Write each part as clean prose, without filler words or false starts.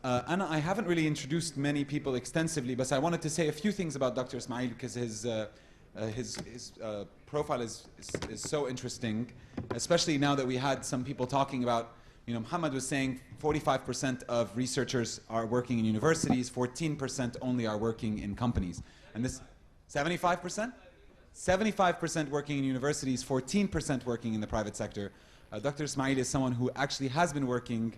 Anna, I haven't really introduced many people extensively, but I wanted to say a few things about Dr. Ismail because his profile is so interesting, especially now that we had some people talking about, Muhammad was saying 45% of researchers are working in universities, 14% only are working in companies. And this, 75%? 75% working in universities, 14% working in the private sector. Dr. Ismail is someone who actually has been working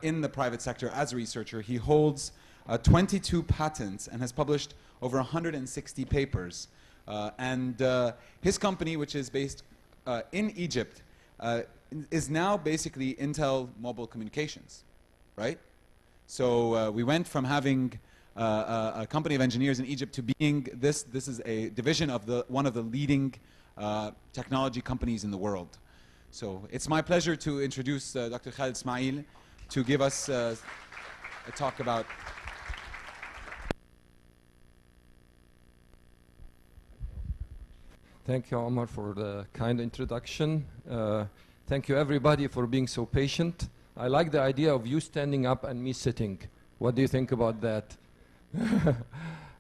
in the private sector as a researcher. He holds 22 patents and has published over 160 papers. His company, which is based in Egypt, is now basically Intel Mobile Communications, right? So we went from having a company of engineers in Egypt to being this is a division of one of the leading technology companies in the world. So it's my pleasure to introduce Dr. Khaled Ismail to give us a talk about. Thank you, Omar, for the kind introduction. Thank you, everybody, for being so patient. I like the idea of you standing up and me sitting. What do you think about that?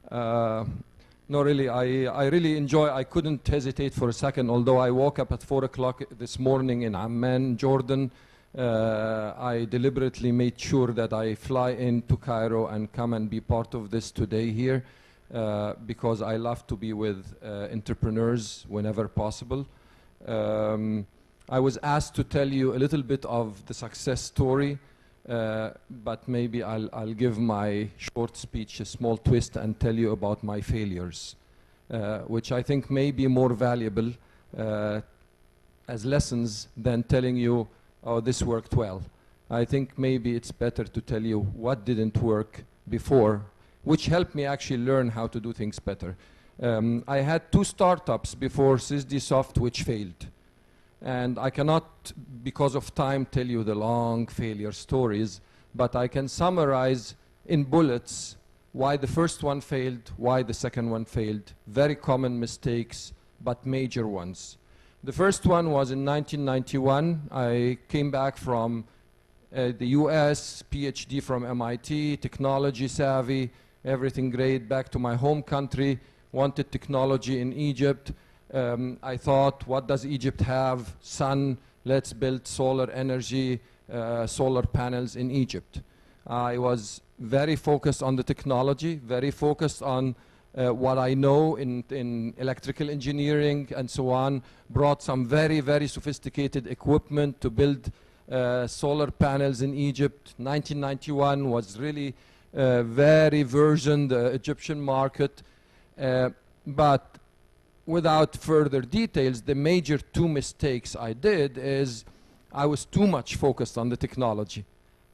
No, really, I really enjoy. I couldn't hesitate for a second, although I woke up at 4 o'clock this morning in Amman, Jordan. I deliberately made sure that I fly into Cairo and come and be part of this today here because I love to be with entrepreneurs whenever possible. I was asked to tell you a little bit of the success story, but maybe I'll give my short speech a small twist and tell you about my failures, which I think may be more valuable as lessons than telling you, oh, this worked well. I think maybe it's better to tell you what didn't work before, which helped me actually learn how to do things better. I had 2 startups before SysDSoft which failed. And I cannot, because of time, tell you the long failure stories, but I can summarize in bullets why the first one failed, why the second one failed. Very common mistakes, but major ones. The first one was in 1991. I came back from the US, PhD from MIT, technology savvy, everything great, back to my home country, wanted technology in Egypt. I thought, what does Egypt have? Sun, let's build solar energy, solar panels in Egypt. I was very focused on the technology, very focused on what I know in electrical engineering and so on, brought some very, very sophisticated equipment to build solar panels in Egypt. 1991 was really very versioned Egyptian market, but without further details, the major 2 mistakes I did is I was too much focused on the technology.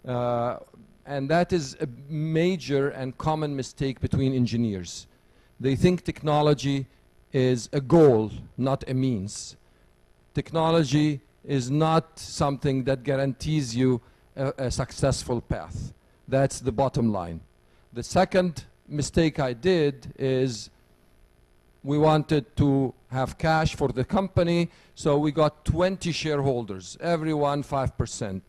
And that is a major and common mistake between engineers. They think technology is a goal, not a means. Technology is not something that guarantees you a successful path. That's the bottom line. The second mistake I did is we wanted to have cash for the company, so we got 20 shareholders, everyone 5%.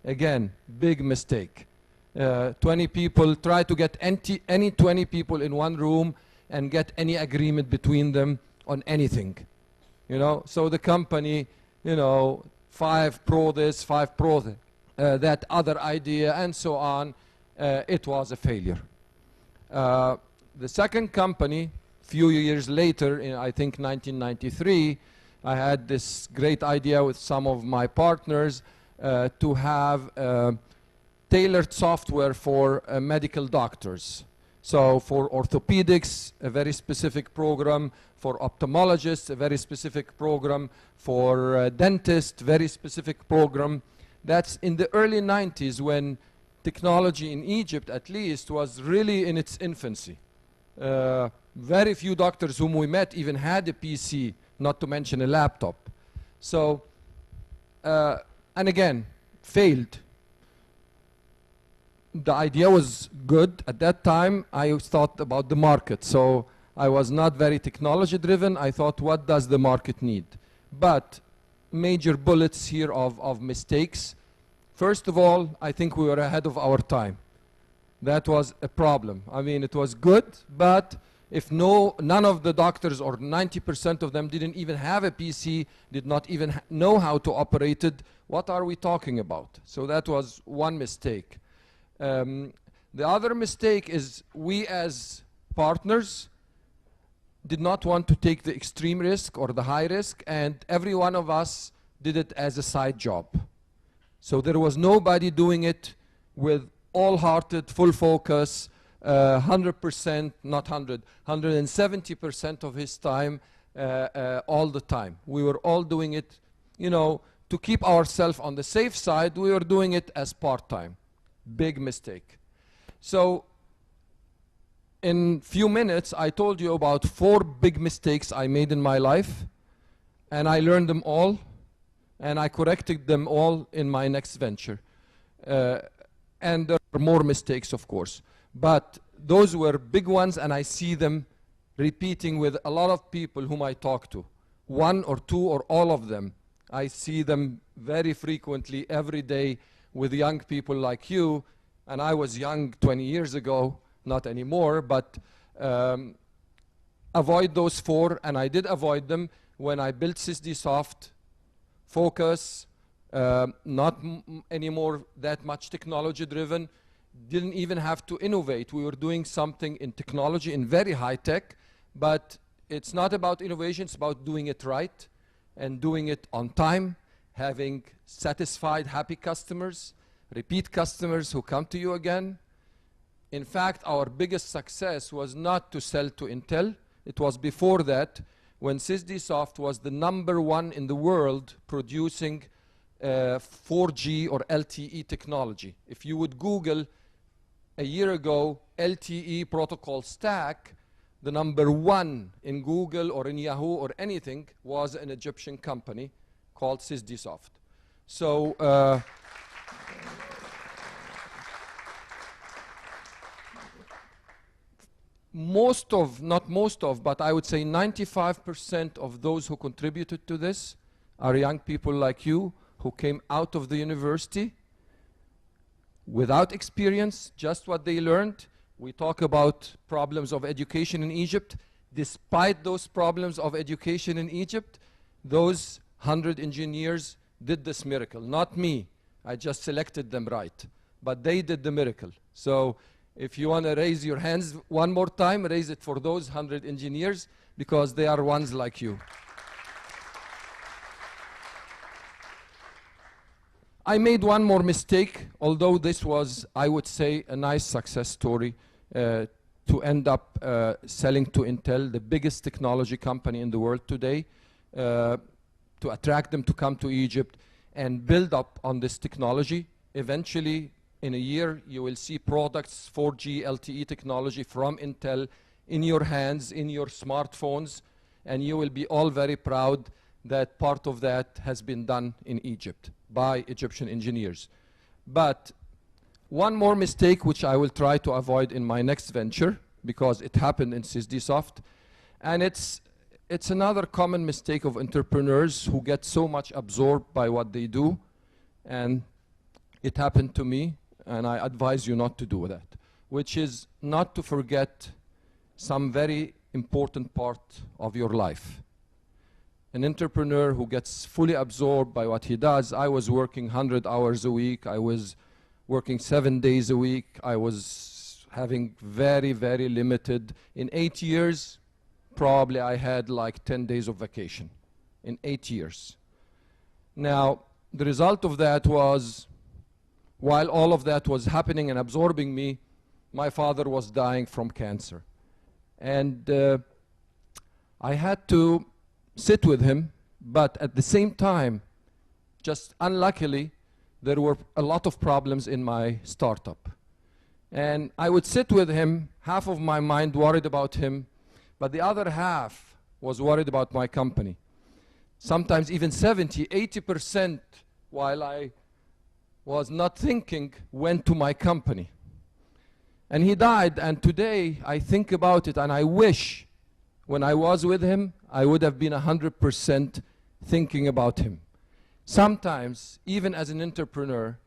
Again, big mistake. 20 people, try to get any 20 people in one room and get any agreement between them on anything. So the company, 5 pro this, 5 pro that other idea, and so on. It was a failure. The second company, few years later, in I think 1993, I had this great idea with some of my partners to have tailored software for medical doctors. So for orthopedics, a very specific program. For ophthalmologists, a very specific program. For dentists, very specific program. That's in the early 90s when technology in Egypt, at least, was really in its infancy. Very few doctors whom we met even had a PC, not to mention a laptop. So, and again, failed. The idea was good. At that time, I thought about the market. So I was not very technology driven. I thought, what does the market need? But major bullets here of mistakes. First of all, I think we were ahead of our time. that was a problem. I mean, it was good, but if none of the doctors or 90% of them didn't even have a PC, did not even know how to operate it, what are we talking about? So that was one mistake. The other mistake is we as partners did not want to take the extreme risk or the high risk, and every one of us did it as a side job. So there was nobody doing it with all-hearted, full focus, 100%, not 100, 170% of his time, all the time. We were all doing it, you know, to keep ourselves on the safe side. We were doing it as part-time. Big mistake. So in few minutes, I told you about 4 big mistakes I made in my life, and I learned them all, and I corrected them all in my next venture. And there are more mistakes, of course. But those were big ones, and I see them repeating with a lot of people whom I talk to. 1 or 2 or all of them. I see them very frequently every day with young people like you, and I was young 20 years ago, not anymore, but avoid those 4, and I did avoid them when I built SysDSoft. Focus, not anymore that much technology driven, didn't even have to innovate. We were doing something in technology, in very high tech, but it's not about innovation, it's about doing it right and doing it on time, having satisfied, happy customers, repeat customers who come to you again. In fact, our biggest success was not to sell to Intel. It was before that, when SysDSoft was the #1 in the world producing 4G or LTE technology. If you would Google a year ago LTE protocol stack, the #1 in Google or in Yahoo or anything was an Egyptian company called SysDSoft. So not most of, but I would say 95% of those who contributed to this are young people like you who came out of the university without experience, just what they learned. We talk about problems of education in Egypt. Despite those problems of education in Egypt, those 100 engineers did this miracle. Not me. I just selected them right. But they did the miracle. So if you want to raise your hands one more time, raise it for those 100 engineers, because they are ones like you. I made one more mistake, although this was, I would say, a nice success story to end up selling to Intel, the biggest technology company in the world today, to attract them to come to Egypt and build up on this technology. Eventually, in a year, you will see products, 4G LTE technology from Intel in your hands, in your smartphones, and you will be all very proud that part of that has been done in Egypt by Egyptian engineers. But one more mistake, which I will try to avoid in my next venture, because it happened in SysDSoft, and it's another common mistake of entrepreneurs who get so much absorbed by what they do, and it happened to me, and I advise you not to do that, which is not to forget some very important part of your life. An entrepreneur who gets fully absorbed by what he does. I was working 100 hours a week. I was working 7 days a week. I was having very, very limited. In 8 years, probably I had like 10 days of vacation in 8 years. Now, the result of that was, while all of that was happening and absorbing me, my father was dying from cancer. And I had to sit with him, but at the same time, just unluckily, there were a lot of problems in my startup. And I would sit with him, half of my mind worried about him, but the other half was worried about my company. Sometimes even 70, 80%, while I was not thinking, went to my company. And he died, and today I think about it, and I wish when I was with him, I would have been 100% thinking about him. Sometimes, even as an entrepreneur,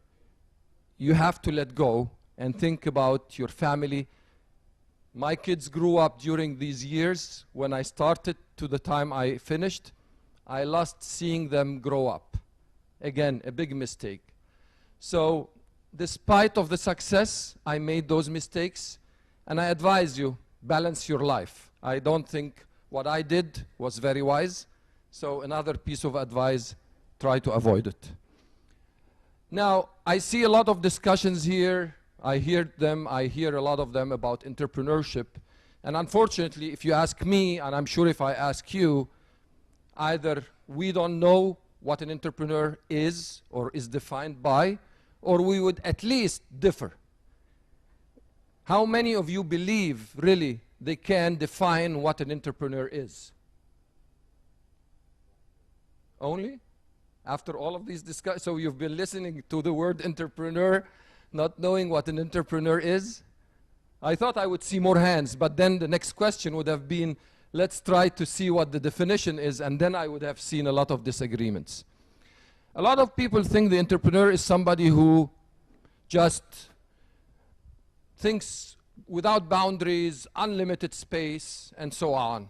you have to let go and think about your family. My kids grew up during these years. When I started to the time I finished, I lost seeing them grow up. Again, a big mistake. So, despite of the success, I made those mistakes, and I advise you, balance your life. I don't think what I did was very wise, so another piece of advice, try to avoid it. Now, I see a lot of discussions here. I hear a lot of them about entrepreneurship. And unfortunately, if you ask me, and I'm sure if I ask you, either we don't know what an entrepreneur is or is defined by, or we would at least differ. How many of you believe, really, they can define what an entrepreneur is? Only? After all of these discussions, so you've been listening to the word entrepreneur, not knowing what an entrepreneur is? I thought I would see more hands, but then the next question would have been, let's try to see what the definition is, and then I would have seen a lot of disagreements. A lot of people think the entrepreneur is somebody who just thinks without boundaries, unlimited space, and so on.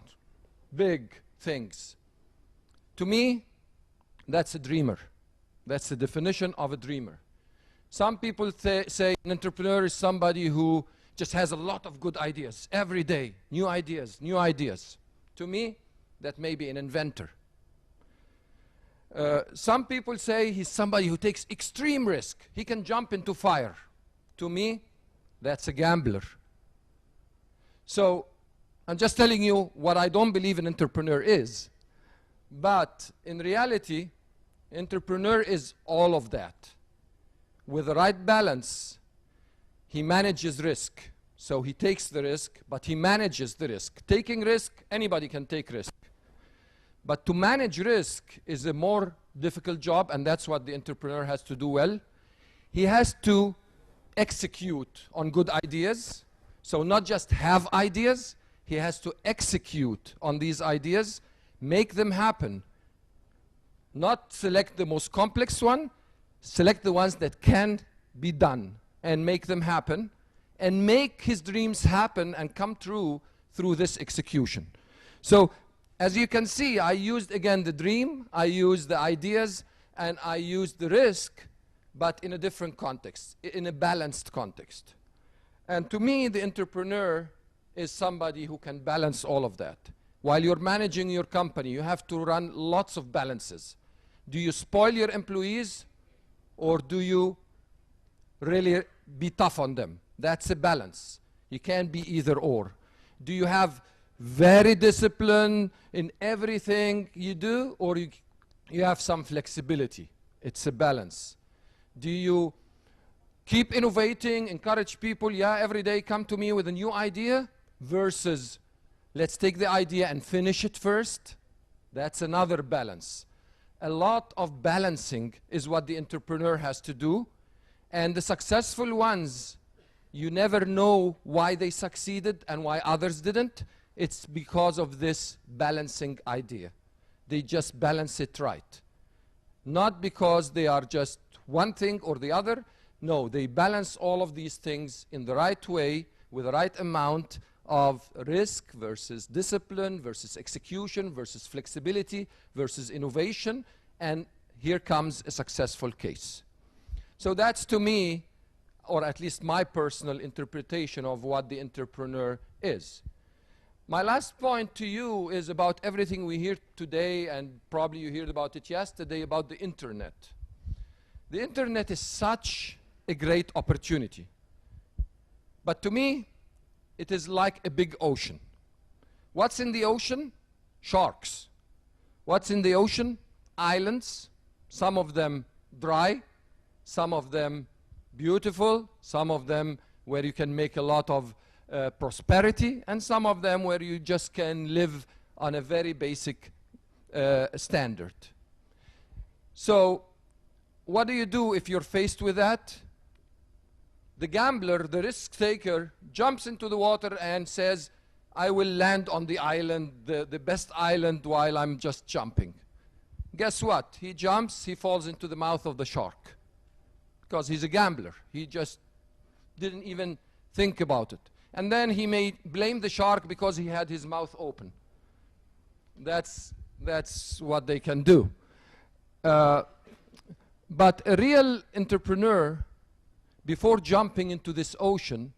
Big things. To me, that's a dreamer. That's the definition of a dreamer. Some people say an entrepreneur is somebody who just has a lot of good ideas every day, new ideas, new ideas. To me, that may be an inventor. Some people say he's somebody who takes extreme risk. He can jump into fire. To me, that's a gambler. So, I'm just telling you what I don't believe an entrepreneur is. But in reality, entrepreneur is all of that. With the right balance, he manages risk. So he takes the risk, but he manages the risk. Taking risk, anybody can take risk. But to manage risk is a more difficult job, and that's what the entrepreneur has to do well. He has to execute on good ideas. So not just have ideas, he has to execute on these ideas, make them happen. Not select the most complex one, select the ones that can be done and make them happen, and make his dreams happen and come true through this execution. So, as you can see, I used again the dream, I used the ideas, and I used the risk, but in a different context, in a balanced context. And to me, the entrepreneur is somebody who can balance all of that. While you're managing your company, you have to run lots of balances. Do you spoil your employees, or do you really be tough on them? That's a balance. You can't be either or. Do you have very discipline in everything you do, or you have some flexibility? It's a balance. Do you keep innovating, encourage people, yeah, every day come to me with a new idea, versus let's take the idea and finish it first? That's another balance. A lot of balancing is what the entrepreneur has to do, and the successful ones, you never know why they succeeded and why others didn't. It's because of this balancing idea. They just balance it right. Not because they are just one thing or the other. No, they balance all of these things in the right way, with the right amount of risk versus discipline versus execution versus flexibility versus innovation, and here comes a successful case. So that's, to me, or at least my personal interpretation of what the entrepreneur is. My last point to you is about everything we hear today, and probably you heard about it yesterday, about the internet. The internet is such a great opportunity. But to me, it is like a big ocean. What's in the ocean? Sharks. What's in the ocean? Islands, some of them dry, some of them beautiful, some of them where you can make a lot of prosperity, and some of them where you just can live on a very basic standard. So what do you do if you're faced with that? The gambler, the risk taker, jumps into the water and says, I will land on the island, the best island, while I'm just jumping. Guess what? He jumps, he falls into the mouth of the shark. Because he's a gambler. He just didn't even think about it. And then he may blame the shark because he had his mouth open. That's what they can do. But a real entrepreneur, before jumping into this ocean,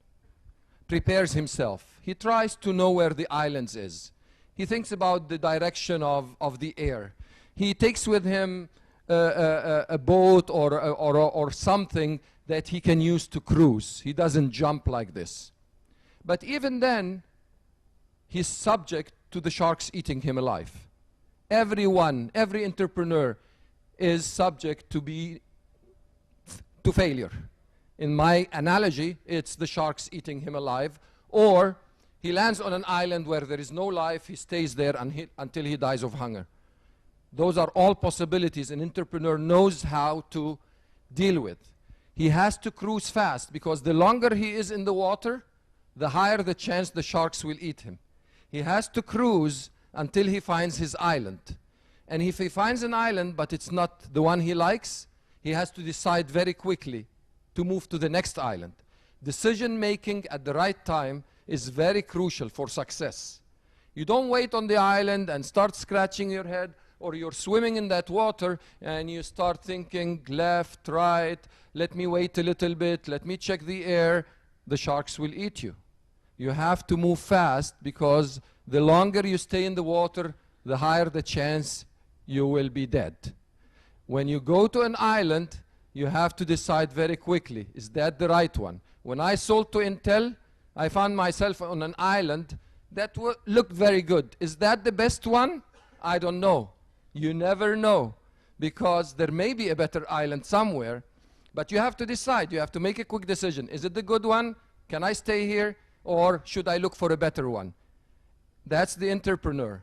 prepares himself. He tries to know where the islands is. He thinks about the direction of the air. He takes with him a boat or something that he can use to cruise. He doesn't jump like this. But even then, he's subject to the sharks eating him alive. Everyone, every entrepreneur is subject to failure. In my analogy, it's the sharks eating him alive, or he lands on an island where there is no life, he stays there until he dies of hunger. Those are all possibilities an entrepreneur knows how to deal with. He has to cruise fast, because the longer he is in the water, the higher the chance the sharks will eat him. He has to cruise until he finds his island. And if he finds an island, but it's not the one he likes, he has to decide very quickly to move to the next island. Decision making at the right time is very crucial for success. You don't wait on the island and start scratching your head, or you're swimming in that water and you start thinking left, right, let me wait a little bit, let me check the air. The sharks will eat you. You have to move fast, because the longer you stay in the water, the higher the chance you will be dead. When you go to an island, you have to decide very quickly, is that the right one? When I sold to Intel, I found myself on an island that looked very good. Is that the best one? I don't know. You never know, because there may be a better island somewhere, but you have to decide. You have to make a quick decision. Is it the good one? Can I stay here? Or should I look for a better one? That's the entrepreneur.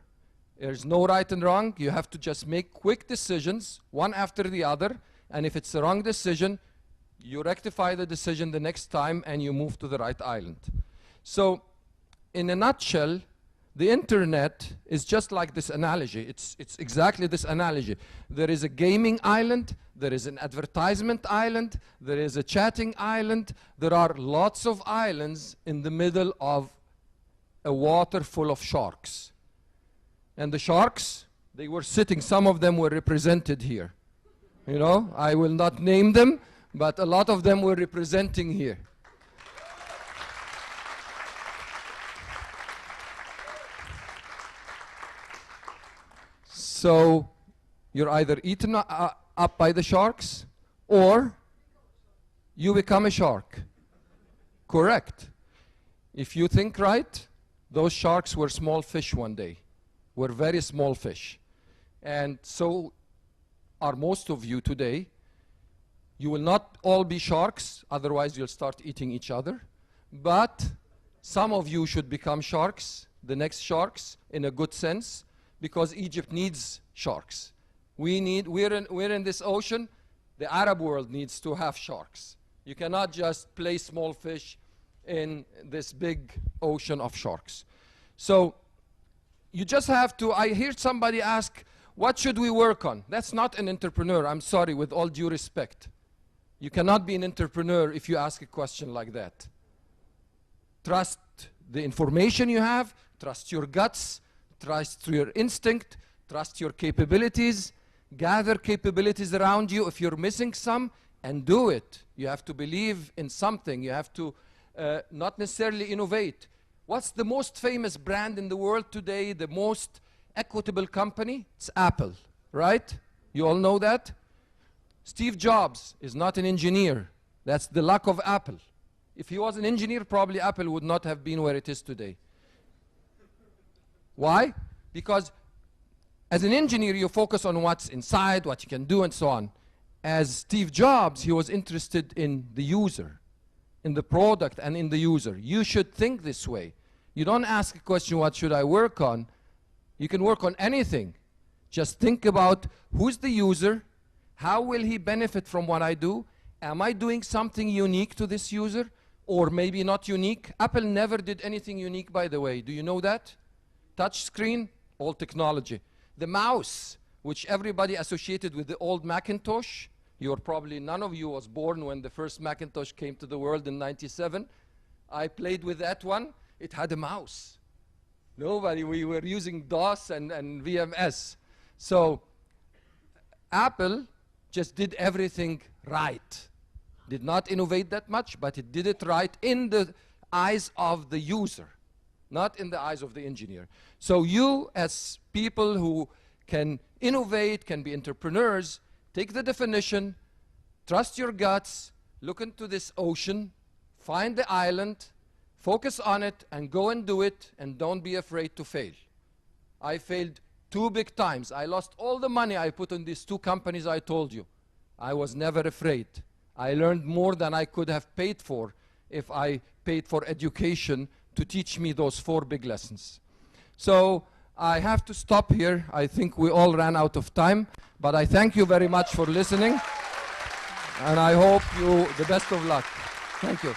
There's no right and wrong. You have to just make quick decisions, one after the other. And if it's the wrong decision, you rectify the decision the next time and you move to the right island. So, in a nutshell, the internet is just like this analogy. It's exactly this analogy. There is a gaming island, there is an advertisement island, there is a chatting island. There are lots of islands in the middle of a water full of sharks. And the sharks, they were sitting, some of them were represented here. You know, I will not name them, but a lot of them were representing here. So you're either eaten up by the sharks, or you become a shark. Correct. If you think right, those sharks were small fish one day, were very small fish. And so are most of you today. You will not all be sharks, otherwise you'll start eating each other. But some of you should become sharks, the next sharks, in a good sense, because Egypt needs sharks. We're in this ocean. The Arab world needs to have sharks. You cannot just play small fish in this big ocean of sharks. So you just have to, I heard somebody ask, what should we work on? That's not an entrepreneur, I'm sorry, with all due respect. You cannot be an entrepreneur if you ask a question like that. Trust the information you have, trust your guts, trust your instinct, trust your capabilities, gather capabilities around you if you're missing some, and do it. You have to believe in something. You have to not necessarily innovate. What's the most famous brand in the world today, the most equitable company? It's Apple, right? You all know that? Steve Jobs is not an engineer. That's the luck of Apple. If he was an engineer, probably Apple would not have been where it is today. Why? Because as an engineer, you focus on what's inside, what you can do, and so on. As Steve Jobs, he was interested in the user, in the product and in the user. You should think this way. You don't ask a question, what should I work on? You can work on anything. Just think about who's the user, how will he benefit from what I do? Am I doing something unique to this user? Or maybe not unique? Apple never did anything unique, by the way. Do you know that? Touch screen, all technology. The mouse, which everybody associated with the old Macintosh, None of you was born when the first Macintosh came to the world in '97. I played with that one. It had a mouse. Nobody, we were using DOS and VMS. So Apple just did everything right. Did not innovate that much, but it did it right in the eyes of the user, not in the eyes of the engineer. So you, as people who can innovate, can be entrepreneurs, take the definition, trust your guts, look into this ocean, find the island, focus on it, and go and do it, and don't be afraid to fail. I failed 2 big times. I lost all the money I put in these 2 companies I told you. I was never afraid. I learned more than I could have paid for if I paid for education to teach me those 4 big lessons. So I have to stop here. I think we all ran out of time, but I thank you very much for listening, and I hope you the best of luck. Thank you.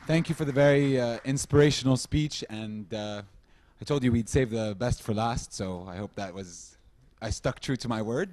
Thank you for the very inspirational speech, and I told you we'd save the best for last, so I hope I stuck true to my word.